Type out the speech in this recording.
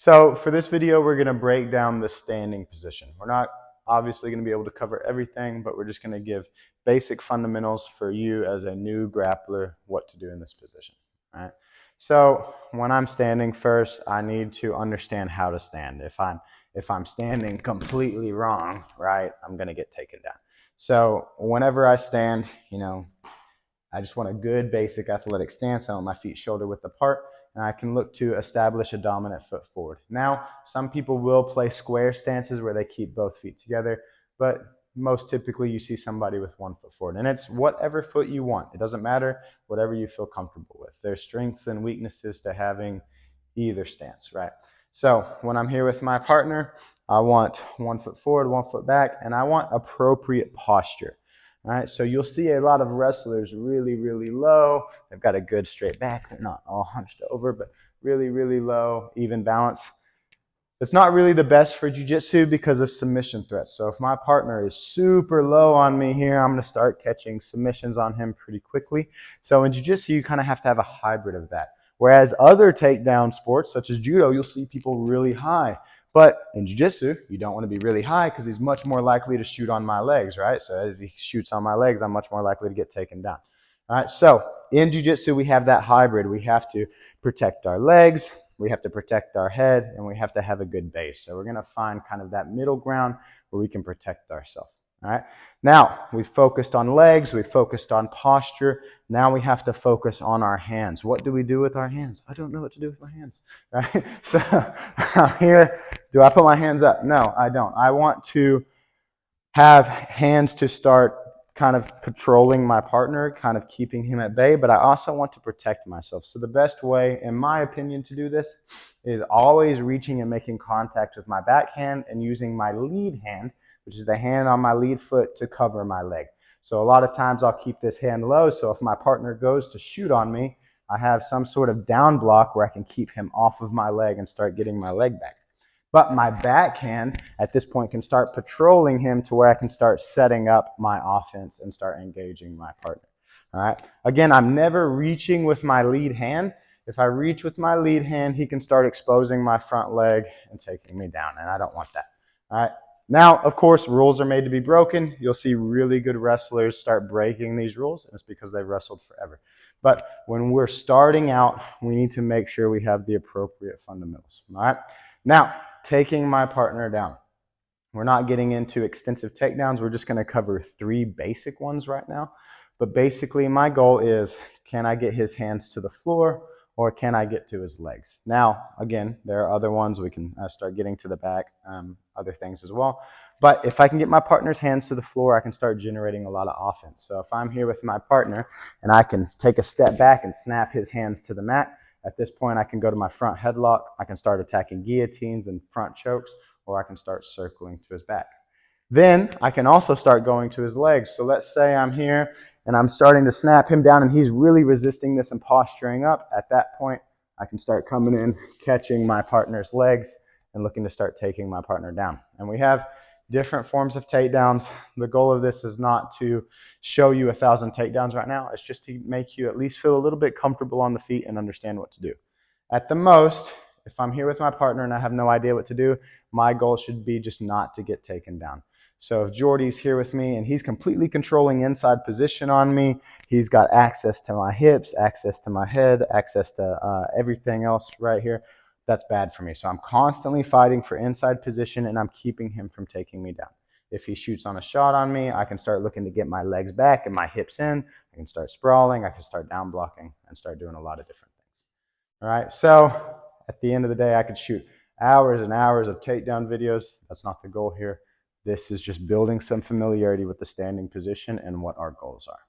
So for this video, we're going to break down the standing position. We're not obviously going to be able to cover everything, but we're just going to give basic fundamentals for you as a new grappler what to do in this position. All right. So when I'm standing first, I need to understand how to stand. If I'm standing completely wrong, right, I'm going to get taken down. So whenever I stand, I just want a good basic athletic stance. I want my feet shoulder width apart, and I can look to establish a dominant foot forward. Now, some people will play square stances where they keep both feet together, but most typically you see somebody with one foot forward. And it's whatever foot you want. It doesn't matter, whatever you feel comfortable with. There's strengths and weaknesses to having either stance, right? So when I'm here with my partner, I want 1 foot forward, 1 foot back, and I want appropriate posture. All right, so you'll see a lot of wrestlers really, really low. They've got a good straight back. They're not all hunched over, but really, really low, even balance. It's not really the best for jiu-jitsu because of submission threats. So if my partner is super low on me here, I'm going to start catching submissions on him pretty quickly. So in jiu-jitsu, you kind of have to have a hybrid of that. Whereas other takedown sports, such as judo, you'll see people really high. But in jiu-jitsu, you don't want to be really high because he's much more likely to shoot on my legs, right? So as he shoots on my legs, I'm much more likely to get taken down. All right, so in jiu-jitsu, we have that hybrid. We have to protect our legs, we have to protect our head, and we have to have a good base. So we're going to find kind of that middle ground where we can protect ourselves. All right. Now, we've focused on legs, we've focused on posture. Now we have to focus on our hands. What do we do with our hands? I don't know what to do with my hands. Right? So I'm here. Do I put my hands up? No, I don't. I want to have hands to start kind of patrolling my partner, kind of keeping him at bay, but I also want to protect myself. So the best way, in my opinion, to do this is always reaching and making contact with my backhand and using my lead hand, which is the hand on my lead foot, to cover my leg. So a lot of times I'll keep this hand low, so if my partner goes to shoot on me, I have some sort of down block where I can keep him off of my leg and start getting my leg back. But my backhand at this point can start patrolling him to where I can start setting up my offense and start engaging my partner. All right. Again, I'm never reaching with my lead hand. If I reach with my lead hand, he can start exposing my front leg and taking me down, and I don't want that. All right. Now, of course, rules are made to be broken. You'll see really good wrestlers start breaking these rules, and it's because they've wrestled forever. But when we're starting out, we need to make sure we have the appropriate fundamentals. All right. Now, taking my partner down. We're not getting into extensive takedowns. We're just going to cover 3 basic ones right now. But basically, my goal is, can I get his hands to the floor or can I get to his legs? Now, again, there are other ones. We can start getting to the back, other things as well. But if I can get my partner's hands to the floor, I can start generating a lot of offense. So if I'm here with my partner and I can take a step back and snap his hands to the mat, at this point, I can go to my front headlock, I can start attacking guillotines and front chokes, or I can start circling to his back. Then I can also start going to his legs. So let's say I'm here and I'm starting to snap him down and he's really resisting this and posturing up. At that point, I can start coming in, catching my partner's legs and looking to start taking my partner down. And we have different forms of takedowns. The goal of this is not to show you 1,000 takedowns right now. It's just to make you at least feel a little bit comfortable on the feet and understand what to do. At the most, if I'm here with my partner and I have no idea what to do, my goal should be just not to get taken down. So if Jordy's here with me and he's completely controlling inside position on me, he's got access to my hips, access to my head, access to everything else right here, that's bad for me. So I'm constantly fighting for inside position and I'm keeping him from taking me down. If he shoots on a shot on me, I can start looking to get my legs back and my hips in. I can start sprawling, I can start down blocking and start doing a lot of different things. All right, so at the end of the day, I could shoot hours and hours of takedown videos. That's not the goal here. This is just building some familiarity with the standing position and what our goals are.